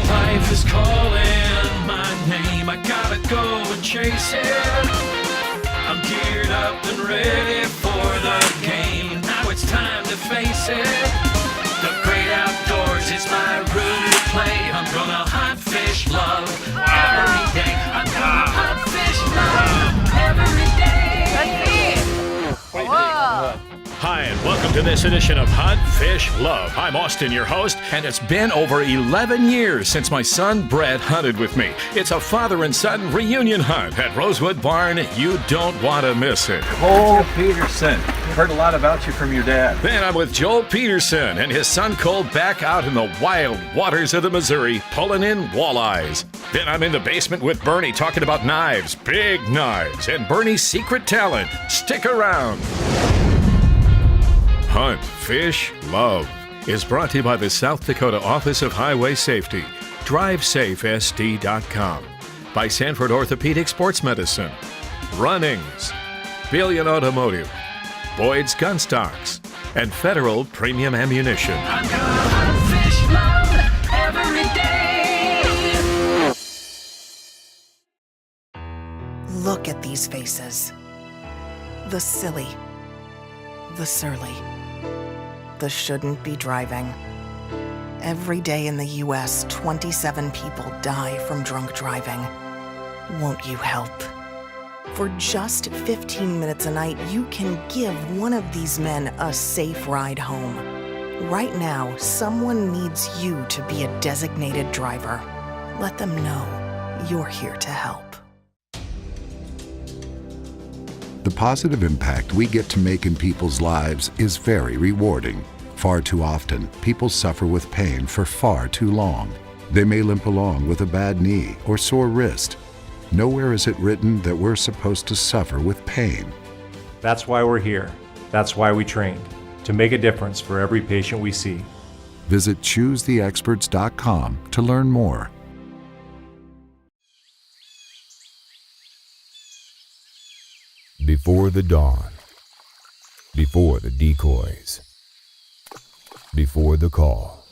Life is calling my name. I gotta go and chase it. I'm geared up and ready for the game. Now it's time to face it. The great outdoors is my room to play. I'm gonna hunt, fish, love every day. I'm gonna hunt, fish, love every day. That's me. Whoa. Hi, and welcome to this edition of Hunt, Fish, Love. I'm Austin, your host, and it's been over 11 years since my son Brett hunted with me. It's a father and son reunion hunt at Rosewood Barn. You don't want to miss it. Cole Peterson. Heard a lot about you from your dad. Then I'm with Joel Peterson and his son Cole back out in the wild waters of the Missouri, pulling in walleyes. Then I'm in the basement with Bernie talking about knives, big knives, and Bernie's secret talent. Stick around. Hunt, Fish, Love is brought to you by the South Dakota Office of Highway Safety, DriveSafeSD.com, by Sanford Orthopedic Sports Medicine, Runnings, Billion Automotive, Boyd's Gun Stocks, and Federal Premium Ammunition. I'm gonna hunt, fish, love every day. Look at these faces. The silly. The surly. The shouldn't be driving. Every day in the U.S., 27 people die from drunk driving. Won't you help? For just 15 minutes a night, you can give one of these men a safe ride home. Right now, someone needs you to be a designated driver. Let them know you're here to help. The positive impact we get to make in people's lives is very rewarding. Far too often, people suffer with pain for far too long. They may limp along with a bad knee or sore wrist. Nowhere is it written that we're supposed to suffer with pain. That's why we're here. That's why we trained, to make a difference for every patient we see. Visit ChooseTheExperts.com to learn more. Before the dawn, before the decoys, before the call.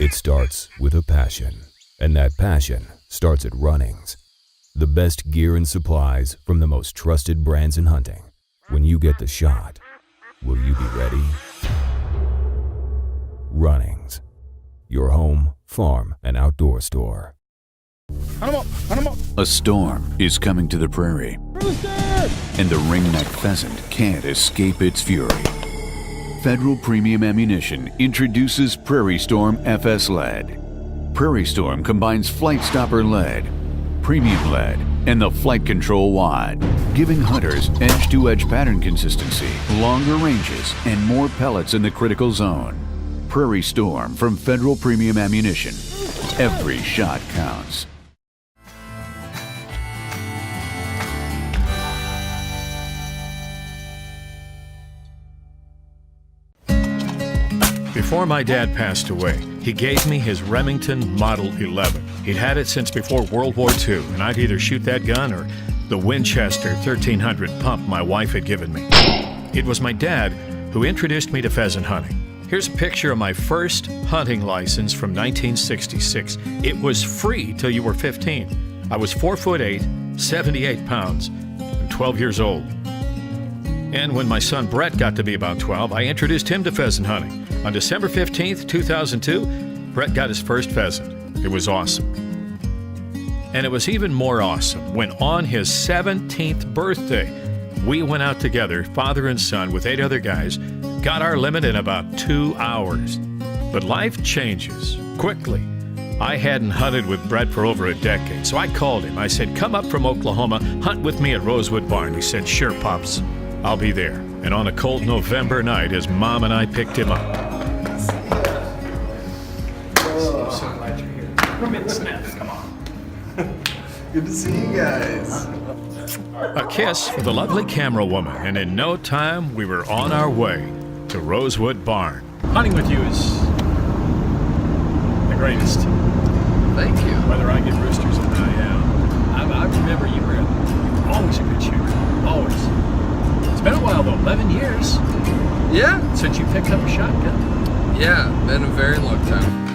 It starts with a passion, and that passion starts at Runnings. The best gear and supplies from the most trusted brands in hunting. When you get the shot, will you be ready? Runnings, your home, farm, and outdoor store. A storm is coming to the prairie, and the ringneck pheasant can't escape its fury. Federal Premium Ammunition introduces Prairie Storm FS Lead. Prairie Storm combines Flight Stopper lead, premium lead, and the flight control wad, giving hunters edge-to-edge pattern consistency, longer ranges, and more pellets in the critical zone. Prairie Storm from Federal Premium Ammunition. Every shot counts. Before my dad passed away, he gave me his Remington Model 11. He'd had it since before World War II, and I'd either shoot that gun or the Winchester 1300 pump my wife had given me. It was my dad who introduced me to pheasant hunting. Here's a picture of my first hunting license from 1966. It was free till you were 15. I was 4'8", 78 pounds, and 12 years old. And when my son Brett got to be about 12, I introduced him to pheasant hunting. On December 15th, 2002, Brett got his first pheasant. It was awesome. And it was even more awesome when on his 17th birthday, we went out together, father and son, with 8 other guys, got our limit in about 2 hours. But life changes quickly. I hadn't hunted with Brett for over a decade, so I called him. I said, come up from Oklahoma, hunt with me at Rosewood Barn. He said, sure, Pops, I'll be there. And on a cold November night, his mom and I picked him up. I'm so glad you're here. Come in, Snap. Come on. Good to see you guys. A kiss for the lovely camera woman, and in no time, we were on our way to Rosewood Barn. Hunting with you is the greatest. Thank you. Whether I get roosters or not, I remember you were always a good shooter. Always. It's been a while though, 11 years. Yeah. Since you picked up a shotgun. Yeah, been a very long time.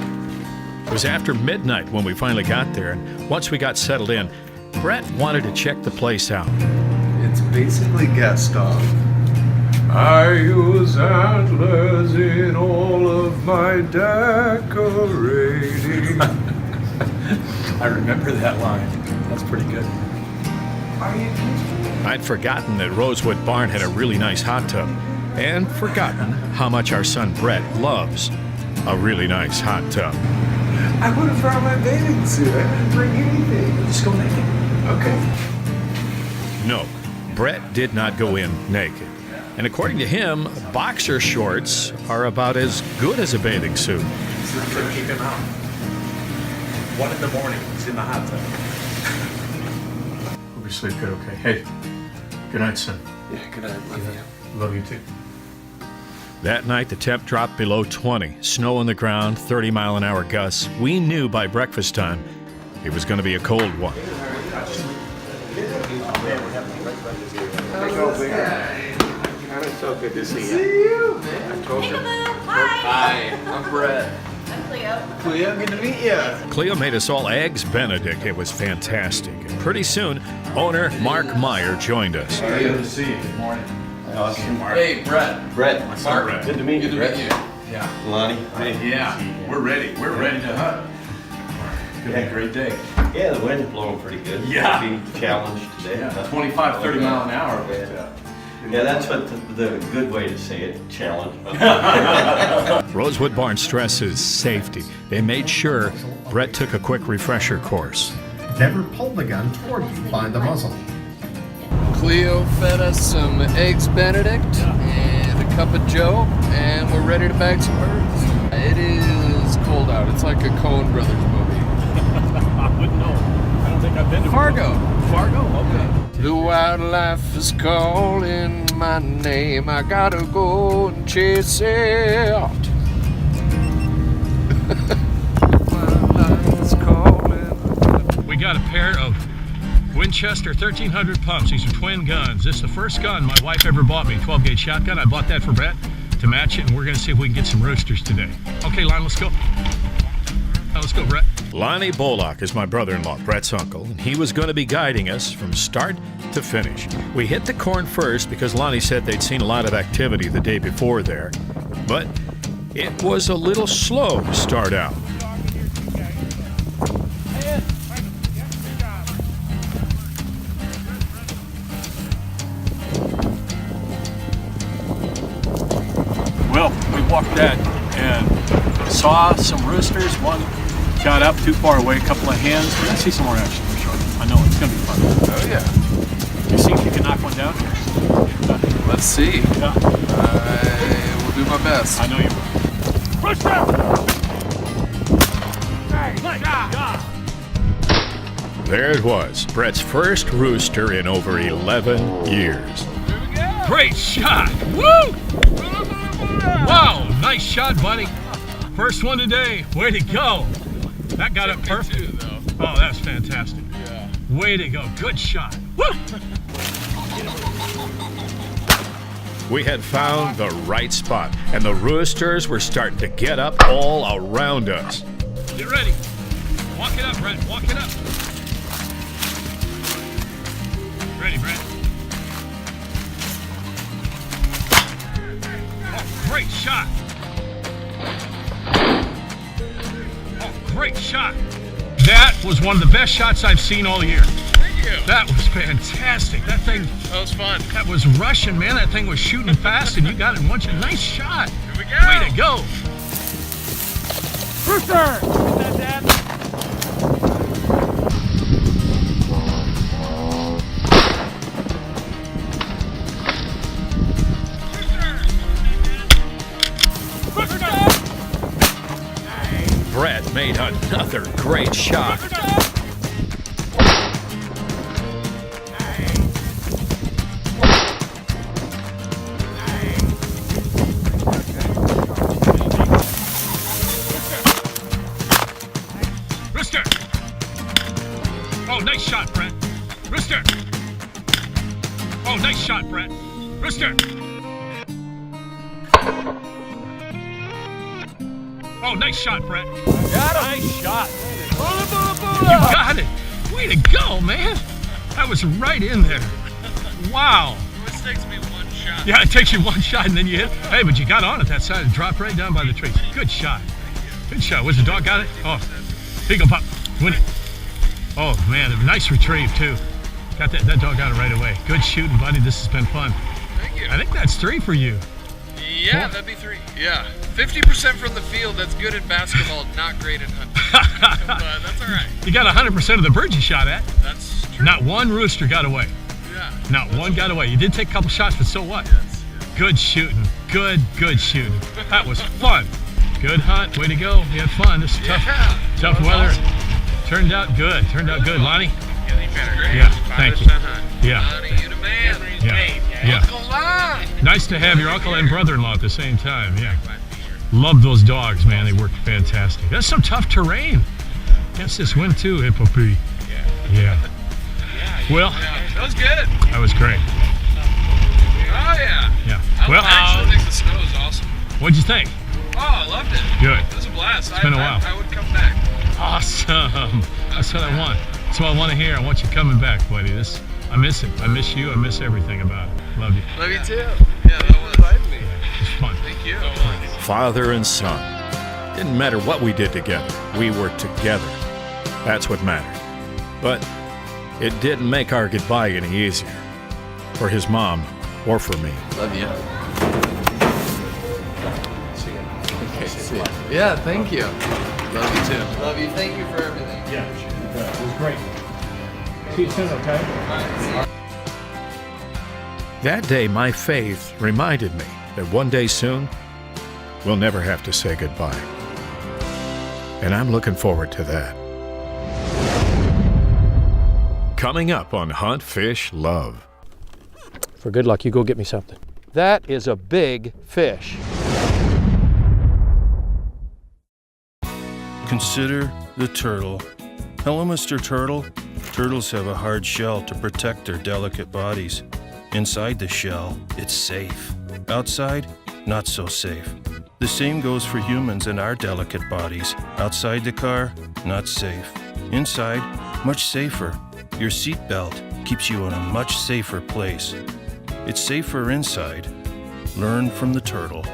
It was after midnight when we finally got there, and once we got settled in, Brett wanted to check the place out. It's basically Gaston. I use antlers in all of my decorating. I remember that line. That's pretty good. I'd forgotten that Rosewood Barn had a really nice hot tub, and forgotten how much our son Brett loves a really nice hot tub. I would have brought my bathing suit. I didn't bring anything. Just go naked. Okay. No, Brett did not go in naked. And according to him, boxer shorts are about as good as a bathing suit. So we couldn't keep him out. 1 in the morning, he's in the hot tub. Hope you sleep good, okay? Hey, good night, son. Yeah, good night. Love you. Love you too. That night, the temp dropped below 20. Snow on the ground, 30-mile-an-hour gusts. We knew by breakfast time it was going to be a cold one. It's so good to see you. I told you. Hi, I'm Brett. I'm Cleo. Cleo, good to meet you. Cleo made us all Eggs Benedict. It was fantastic. And pretty soon, owner Mark Meyer joined us. Good to see you. Good morning. Awesome. Hey, Brett. Brett. Mark. Brett. Good to meet you. Good to Brett. meet you. Yeah. Lonnie. Hey, yeah. We're ready. We're ready to hunt. Gonna be a great day. Yeah, the wind's blowing pretty good. Yeah. Be challenged today. Yeah, 25, 30 mile an hour. But, Yeah, that's what the good way to say it, challenge. Rosewood Barn stresses safety. They made sure Brett took a quick refresher course. Never pull the gun toward you by the muzzle. Cleo fed us some Eggs Benedict and a cup of Joe, and we're ready to bag some birds. It is cold out. It's like a Coen Brothers movie. I wouldn't know. I don't think I've been to Fargo. Fargo? Okay. The wildlife is calling my name. I gotta go and chase it. Wildlife is calling. We got a pair of Winchester 1300 pumps. These are twin guns. This is the first gun my wife ever bought me, 12-gauge shotgun. I bought that for Brett to match it, and we're gonna see if we can get some roosters today. Okay, Lon, let's go. Let's go, Brett. Lonnie Bollock is my brother-in-law, Brett's uncle, and he was going to be guiding us from start to finish. We hit the corn first because Lonnie said they'd seen a lot of activity the day before there, but it was a little slow to start out. Well, we walked that and saw some roosters. One got up too far away, a couple of hens. We're going to see some more action for sure. I know it's going to be fun. Oh, yeah. You see if you can knock one down? Let's see. Yeah. I will do my best. I know you will. There it was, Brett's first rooster in over 11 years. Great shot! Woo! Wow, nice shot, buddy. First one today. Way to go. That got it perfect. Oh, that's fantastic. Yeah. Way to go. Good shot. Woo! We had found the right spot, and the roosters were starting to get up all around us. Get ready. Walk it up, Brett. Walk it up. Ready, Brett. Oh, great shot. Oh, great shot. That was one of the best shots I've seen all year. Thank you. That was fantastic. That thing. That was fun. That was rushing, man. That thing was shooting fast, and you got it in one shot. Nice shot. Here we go. Way to go. Rooster. Get that, Dad. Brett made another great shot. Rooster! Oh, nice shot, Brett. Rooster! Oh, nice shot, Brett. Rooster! Oh, nice shot, Brett. Got him. Nice shot. Bula, bula, bula. You got it. Way to go, man. That was right in there. Wow. This takes me one shot. Yeah, it takes you one shot and then you hit. Hey, but you got on it that side and dropped right down by the trees. Good shot. Good shot. Was the dog got it? Oh, here you go, Pop. Win it. Oh, man, a nice retrieve, too. Got that dog got it right away. Good shooting, buddy. This has been fun. Thank you. I think that's 3 for you. Yeah, that'd be 3. Yeah. 50% from the field. That's good at basketball, not great at hunting. But that's all right. You got 100% of the birds you shot at. That's true. Not one rooster got away. Yeah. Not one got away. You did take a couple shots, but so what? Yes. Good shooting. Good shooting. That was fun. Good hunt. Way to go. You had fun. This is tough weather. Awesome. Turned out good. Lonnie? Getting better. Great. Yeah, thank you. Yeah. Lonnie, you the man. Yeah. Uncle Lon. Nice to have your uncle and brother-in-law at the same time. Yeah. Love those dogs, man. They work fantastic. That's some tough terrain. Against this wind too, Hippo P. Yeah. Well, That was good. that was great. Oh, yeah. Yeah. I Well, actually think the snow is awesome. what'd you think? Oh, I loved it. Good. It was a blast. It's been a while. I would come back. Awesome. That's what I want. That's what I want to hear. I want you coming back, buddy. I miss it. I miss you. I miss everything about it. Love you. Love you too. Yeah, that was me. It's fun. Thank you. Father and son. Didn't matter what we did together. We were together. That's what mattered. But it didn't make our goodbye any easier. For his mom or for me. Love you. Okay, see ya. Yeah, thank you. Love you too. Love you. Thank you for everything. Yeah, it was great. See you soon, okay? That day, my faith reminded me that one day soon, we'll never have to say goodbye. And I'm looking forward to that. Coming up on Hunt, Fish, Love. For good luck, you go get me something. That is a big fish. Consider the turtle. Hello, Mr. Turtle. Turtles have a hard shell to protect their delicate bodies. Inside the shell, it's safe. Outside, not so safe. The same goes for humans and our delicate bodies. Outside the car, not safe. Inside, much safer. Your seatbelt keeps you in a much safer place. It's safer inside. Learn from the turtle.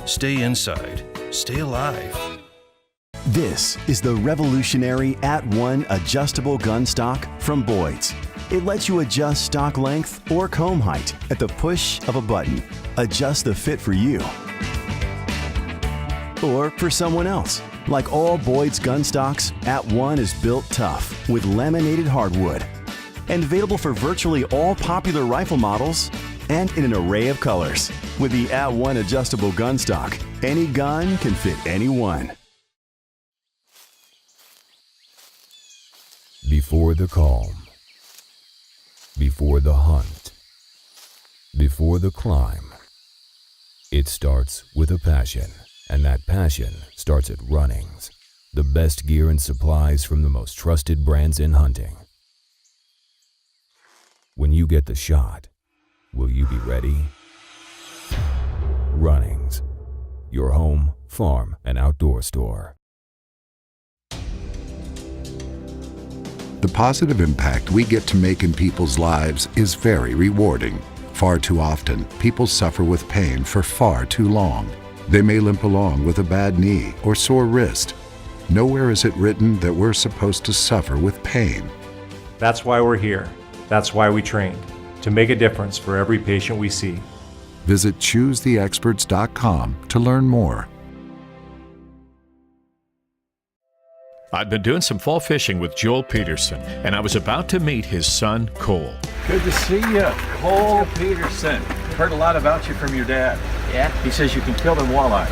Stay inside. Stay alive. This is the revolutionary At-One adjustable gun stock from Boyd's. It lets you adjust stock length or comb height at the push of a button. Adjust the fit for you or for someone else. Like all Boyd's gun stocks, At-One is built tough with laminated hardwood and available for virtually all popular rifle models and in an array of colors. With the At-One adjustable gun stock, any gun can fit anyone. Before the calm, before the hunt, before the climb, it starts with a passion, and that passion starts at Runnings, the best gear and supplies from the most trusted brands in hunting. When you get the shot, will you be ready? Runnings, your home, farm, and outdoor store. The positive impact we get to make in people's lives is very rewarding. Far too often, people suffer with pain for far too long. They may limp along with a bad knee or sore wrist. Nowhere is it written that we're supposed to suffer with pain. That's why we're here. That's why we trained, to make a difference for every patient we see. Visit ChooseTheExperts.com to learn more. I'd been doing some fall fishing with Joel Peterson, and I was about to meet his son, Cole. Good to see you, Cole Peterson. Heard a lot about you from your dad. Yeah? He says you can kill them walleyes.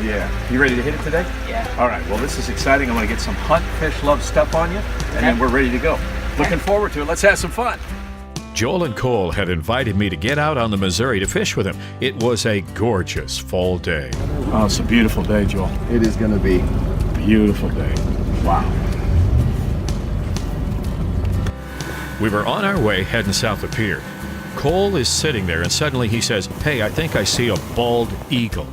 Yeah. You ready to hit it today? Yeah. All right, well, this is exciting. I'm going to get some Hunt, Fish, Love stuff on you, and then we're ready to go. Looking forward to it. Let's have some fun. Joel and Cole had invited me to get out on the Missouri to fish with him. It was a gorgeous fall day. Oh, it's a beautiful day, Joel. It is going to be a beautiful day. Wow. We were on our way heading south of Pier. Cole is sitting there, and suddenly he says, "Hey, I think I see a bald eagle."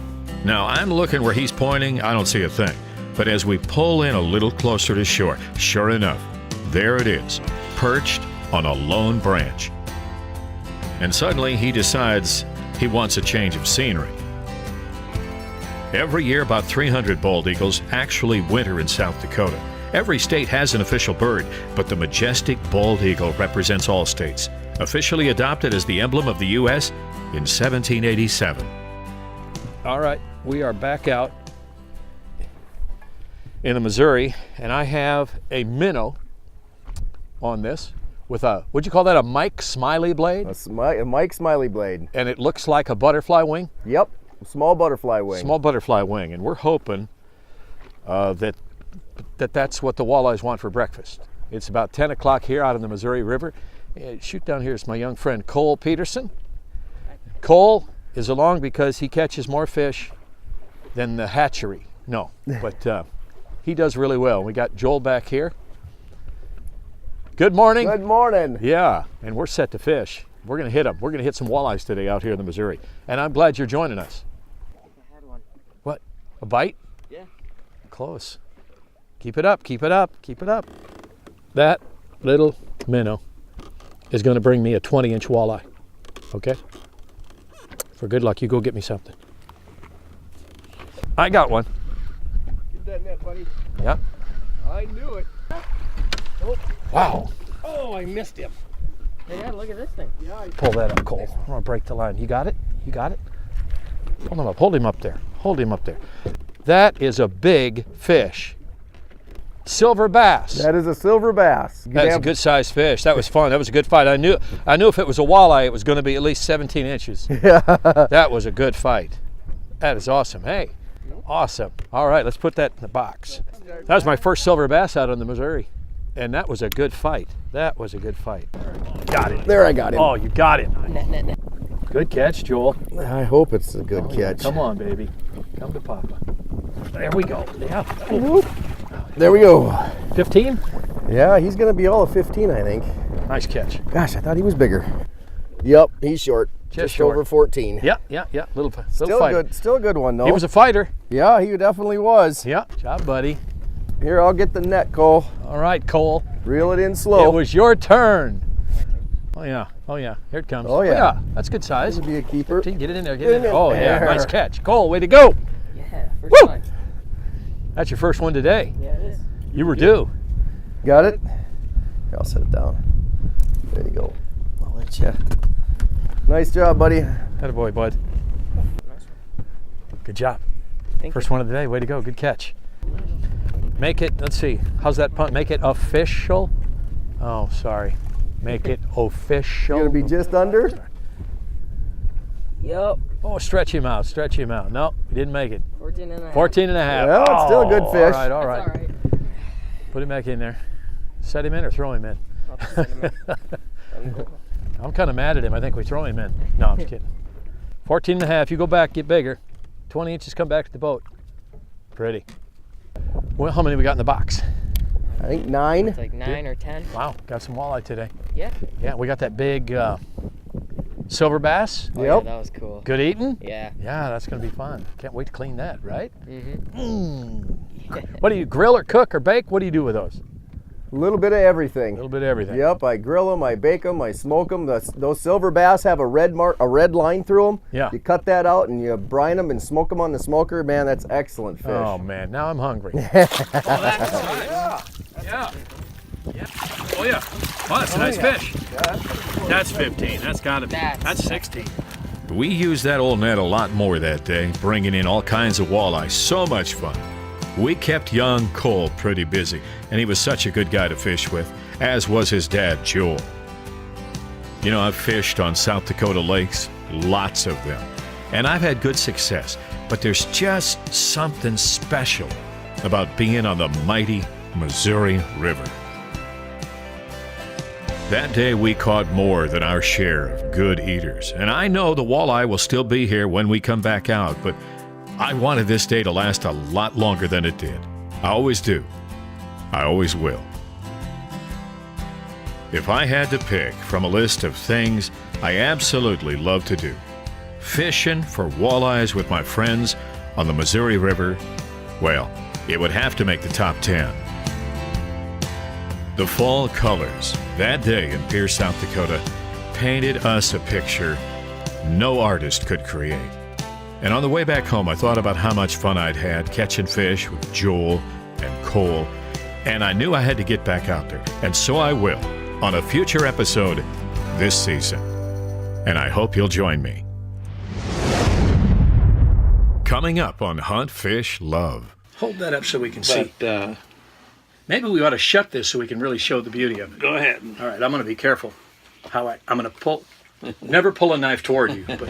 Now, I'm looking where he's pointing, I don't see a thing. But as we pull in a little closer to shore, sure enough, there it is, perched on a lone branch. And suddenly he decides he wants a change of scenery. Every year, about 300 bald eagles actually winter in South Dakota. Every state has an official bird, but the majestic bald eagle represents all states, officially adopted as the emblem of the U.S. in 1787. All right, we are back out in the Missouri, and I have a minnow on this with a, what'd you call that, a Mike Smiley blade? A Mike Smiley blade. And it looks like a butterfly wing? Yep, small butterfly wing. Small butterfly wing, and we're hoping that's what the walleyes want for breakfast. It's about 10 o'clock here out in the Missouri River. Shoot down here is my young friend Cole Peterson. Cole is along because he catches more fish than the hatchery. No, but he does really well. We got Joel back here. Good morning. Good morning. Yeah, and we're set to fish. We're going to hit them. We're going to hit some walleyes today out here in the Missouri. And I'm glad you're joining us. I had one. What? A bite? Yeah. Close. Keep it up, keep it up, keep it up. That little minnow is going to bring me a 20-inch walleye. Okay? For good luck, you go get me something. I got one. Get that net, buddy. Yep. I knew it. Oh. Wow. Oh, I missed him. Hey, Dad, look at this thing. Yeah, Pull that up, Cole. I'm going to break the line. You got it? You got it? Hold him up. Hold him up there. Hold him up there. That is a big fish. Silver bass. That is a silver bass. That's a good sized fish. That was fun. That was a good fight. I knew if it was a walleye, it was going to be at least 17 inches. Yeah. That was a good fight. That is awesome. Hey, awesome. All right, let's put that in the box. That was my first silver bass out on the Missouri, and that was a good fight. That was a good fight. Got it. There, I got him. Oh, you got him. Net. Good catch, Joel. I hope it's a good catch. Come on, baby. Come to Papa. There we go. Yeah. Whoop. There we go. 15? Yeah, he's going to be all of 15, I think. Nice catch. Gosh, I thought he was bigger. Yep, he's short. Just short. over 14. Yeah. Little Still fighter. good. Still a good one, though. He was a fighter. Yeah, he definitely was. Yeah. Job, buddy. Here, I'll get the net, Cole. All right, Cole. Reel it in slow. It was your turn. Oh yeah. Here it comes. Oh yeah. That's good size. This would be a keeper. 15. Get it in there. Get it in there. Oh yeah. There. Nice catch. Cole, way to go. Yeah, first Woo! one. That's your first one today. Yeah, it is. You were due. Got it? Here, I'll set it down. There you go. I'll let you. Nice job, buddy. Attaboy, bud. Nice one. Good job. Thank First one of the day. Way to go. Good catch. Make it, let's see. How's that punt? Make it official. Oh, sorry. Make it official. You're going to be just under? Yep. Oh, stretch him out. Stretch him out. No, he didn't make it. 14 and a half. 14 and a half. Well, it's still a good fish. All right, all That's right. all right. Put him back in there. Set him in or throw him in? I'll just set him in. Let him go. I'm kind of mad at him. I think we throw him in. No, I'm just kidding. 14 and a half. You go back, get bigger. 20 inches, come back to the boat. Pretty. Well, how many we got in the box? I think 9. It's like 9 or 10. Wow, got some walleye today. Yeah. Yeah, we got that big silver bass. Oh, yeah, that was cool. Good eating? Yeah. Yeah, that's going to be fun. Can't wait to clean that, right? Mm-hmm. What do you grill or cook or bake? What do you do with those? A little bit of everything. A little bit of everything. Yep, I grill them, I bake them, I smoke them. Those silver bass have a red line through them. Yeah. You cut that out and you brine them and smoke them on the smoker. Man, that's excellent fish. Oh man, now I'm hungry. Yeah. Oh yeah. Oh, that's a nice fish. That's 15. That's gotta be. That's 16. We used that old net a lot more that day, bringing in all kinds of walleye. So much fun. We kept young Cole pretty busy, and he was such a good guy to fish with, as was his dad, Joel. You know, I've fished on South Dakota lakes, lots of them, and I've had good success, but there's just something special about being on the mighty Missouri River. That day we caught more than our share of good eaters, and I know the walleye will still be here when we come back out, but I wanted this day to last a lot longer than it did. I always do. I always will. If I had to pick from a list of things I absolutely love to do, fishing for walleyes with my friends on the Missouri River, well, it would have to make the top 10. The fall colors that day in Pierce, South Dakota, painted us a picture no artist could create. And on the way back home, I thought about how much fun I'd had catching fish with Joel and Cole, and I knew I had to get back out there. And so I will on a future episode this season. And I hope you'll join me. Coming up on Hunt, Fish, Love. Hold that up so we can see. Maybe we ought to shut this so we can really show the beauty of it. Go ahead. All right, I'm going to be careful how I'm going to pull. Never pull a knife toward you. But.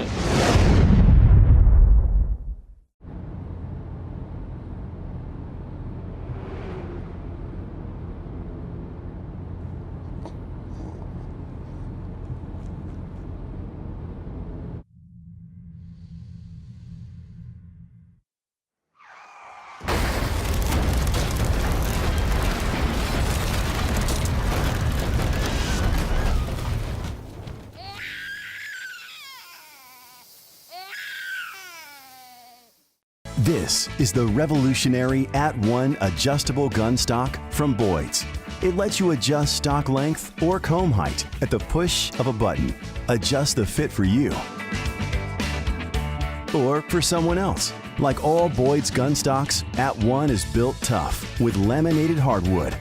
This is the revolutionary At-One adjustable gun stock from Boyd's. It lets you adjust stock length or comb height at the push of a button. Adjust the fit for you or for someone else. Like all Boyd's gun stocks, At-One is built tough with laminated hardwood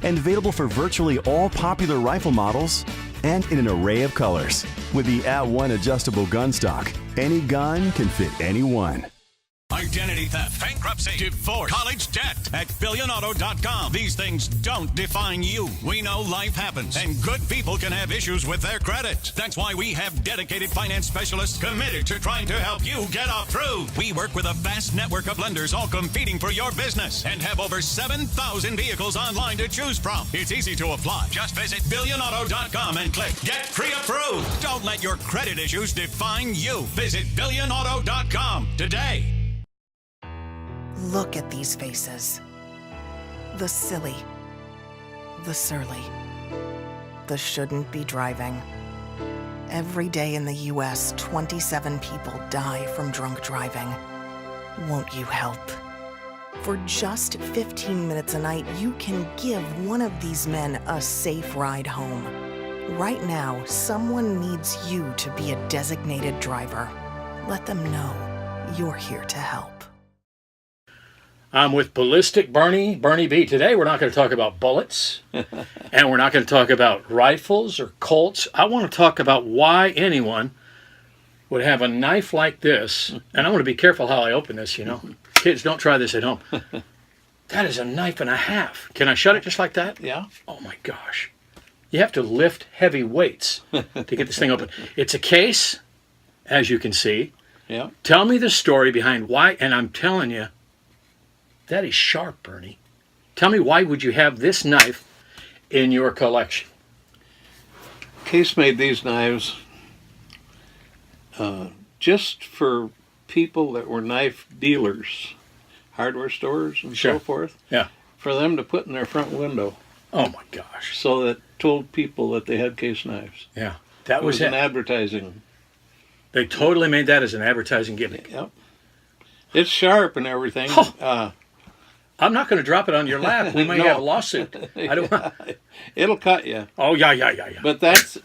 and available for virtually all popular rifle models and in an array of colors. With the At-One adjustable gun stock, any gun can fit anyone. Identity theft, bankruptcy, divorce, college debt. At BillionAuto.com, these things don't define you. We know life happens, and good people can have issues with their credit. That's why we have dedicated finance specialists committed to trying to help you get approved. We work with a vast network of lenders all competing for your business and have over 7,000 vehicles online to choose from. It's easy to apply. Just visit BillionAuto.com and click Get Pre-Approved. Don't let your credit issues define you. Visit BillionAuto.com today. Look at these faces. The silly, the surly, the shouldn't be driving. Every day in the US, 27 people die from drunk driving. Won't you help? For just 15 minutes a night, you can give one of these men a safe ride home. Right now, someone needs you to be a designated driver. Let them know you're here to help. I'm with Ballistic Bernie B. Today we're not going to talk about bullets, and we're not going to talk about rifles or Colts. I want to talk about why anyone would have a knife like this, and I want to be careful how I open this, you know. Kids, don't try this at home. That is a knife and a half. Can I shut it just like that? Yeah. Oh my gosh. You have to lift heavy weights to get this thing open. It's a case, as you can see. Yeah. Tell me the story behind why, and I'm telling you, that is sharp, Bernie. Tell me, why would you have this knife in your collection? Case made these knives just for people that were knife dealers, hardware stores and so forth. Yeah. For them to put in their front window. Oh my gosh. So that told people that they had case knives. Yeah. That was an advertising. They totally made that as an advertising gimmick. Yep. It's sharp and everything. I'm not going to drop it on your lap. We may have a lawsuit. I don't. It'll cut you. Oh yeah. But that's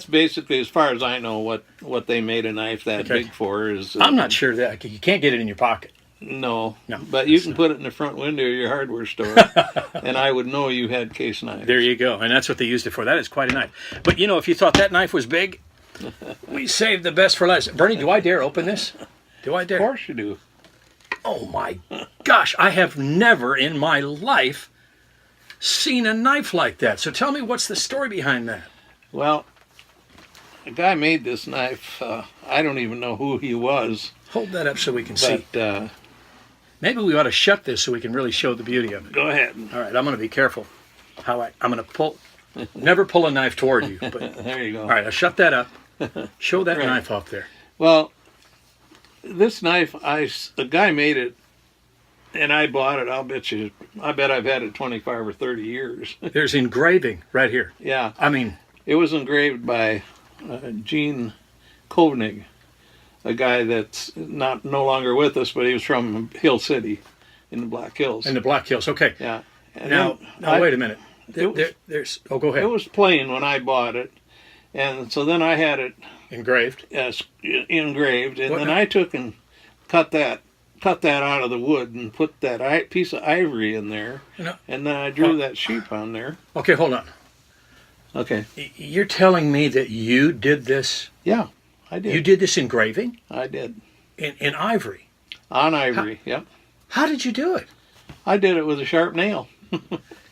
basically, as far as I know, what they made a knife that big for is. I'm not sure that you can't get it in your pocket. No. But you can put it in the front window of your hardware store, and I would know you had case knives. There you go, and that's what they used it for. That is quite a knife. But you know, if you thought that knife was big, we saved the best for last. Bernie, do I dare open this? Do I dare? Of course you do. Oh my gosh, I have never in my life seen a knife like that. So tell me, what's the story behind that? Well, the guy made this knife. I don't even know who he was. Hold that up so we can see. Maybe we ought to shut this so we can really show the beauty of it. Go ahead. All right, I'm going to be careful how I'm going to pull. Never pull a knife toward you. But there you go. All right, I'll shut that up. Show that knife off there. Well, this knife, the guy made it, and I bought it. I bet I've had it 25 or 30 years. There's engraving right here. Yeah. I mean, it was engraved by Gene Koenig. a guy that's no longer with us, but he was from Hill City in the Black Hills. In the Black Hills, okay. Yeah. And Now wait a minute. Go ahead. It was plain when I bought it, and so then I had it engraved. Engraved, and then I took and cut that out of the wood and put that piece of ivory in there, and then I drew that sheep on there. Okay, hold on. Okay. You're telling me that you did this? Yeah, I did. You did this engraving? I did. In ivory? On ivory, yep. How did you do it? I did it with a sharp nail.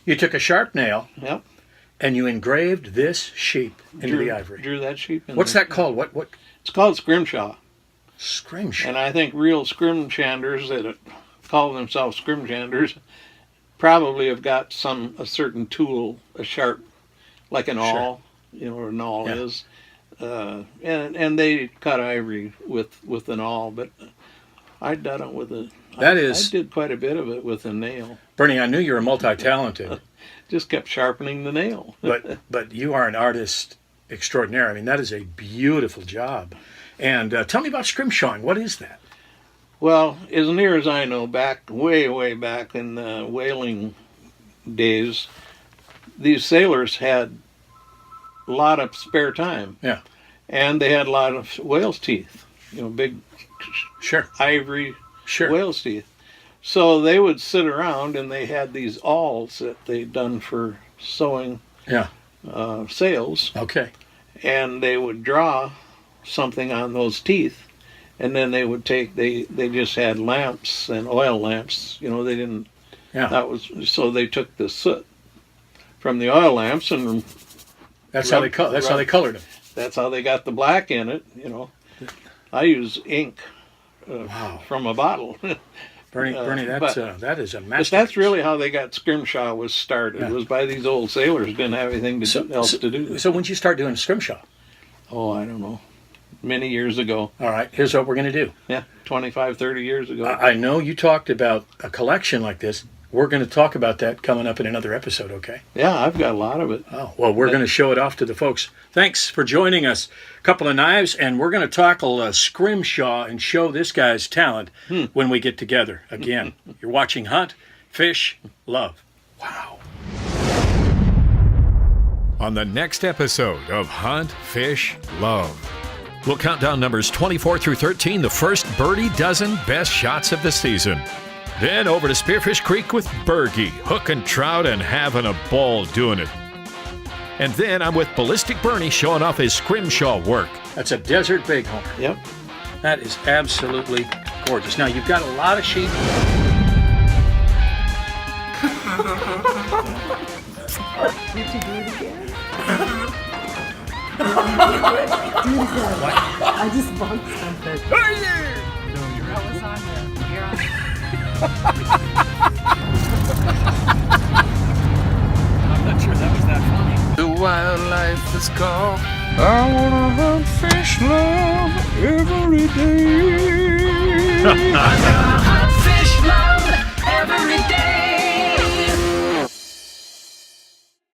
You took a sharp nail. Yep. And you engraved this sheep into the ivory. Drew that sheep in What's there. that called? What? It's called scrimshaw. Scrimshaw. And I think real scrimshanders that call themselves scrimshanders probably have got a certain tool, a sharp, like an awl, you know what an awl is. And they cut ivory with an awl, but I done it with I did quite a bit of it with a nail. Bernie, I knew you were multi-talented. Just kept sharpening the nail. but you are an artist extraordinaire. I mean, that is a beautiful job. And tell me about scrimshawing. What is that? Well, as near as I know, way back in the whaling days, these sailors had a lot of spare time. Yeah. And they had a lot of whale's teeth, big ivory whale's teeth. So they would sit around and they had these awls that they'd done for sewing sails. Okay. And they would draw something on those teeth, and then they would they just had lamps and oil lamps. They didn't. Yeah. So they took the soot from the oil lamps and that's how they colored them. That's how they got the black in it. I use ink from a bottle. Bernie, that is a masterpiece. But that's really how they got scrimshaw was started. It was by these old sailors who didn't have anything else to do. So when did you start doing scrimshaw? Oh, I don't know. Many years ago. All right, here's what we're going to do. Yeah, 25, 30 years ago. I know you talked about a collection like this. We're going to talk about that coming up in another episode, okay? Yeah, I've got a lot of it. Oh, well, we're going to show it off to the folks. Thanks for joining us. A couple of knives, and we're going to tackle scrimshaw and show this guy's talent when we get together again. You're watching Hunt, Fish, Love. Wow. On the next episode of Hunt, Fish, Love, we'll count down numbers 24 through 13, the first birdie dozen best shots of the season. Then over to Spearfish Creek with Bergie, hooking trout and having a ball doing it. And then I'm with Ballistic Bernie showing off his scrimshaw work. That's a desert bighorn. Yep. That is absolutely gorgeous. Now, you've got a lot of sheep. Did you do it again? What? I just bumped something. What was on there? You're on. I'm not sure that was that funny. The wildlife is called. I wanna hunt, fish, love every day.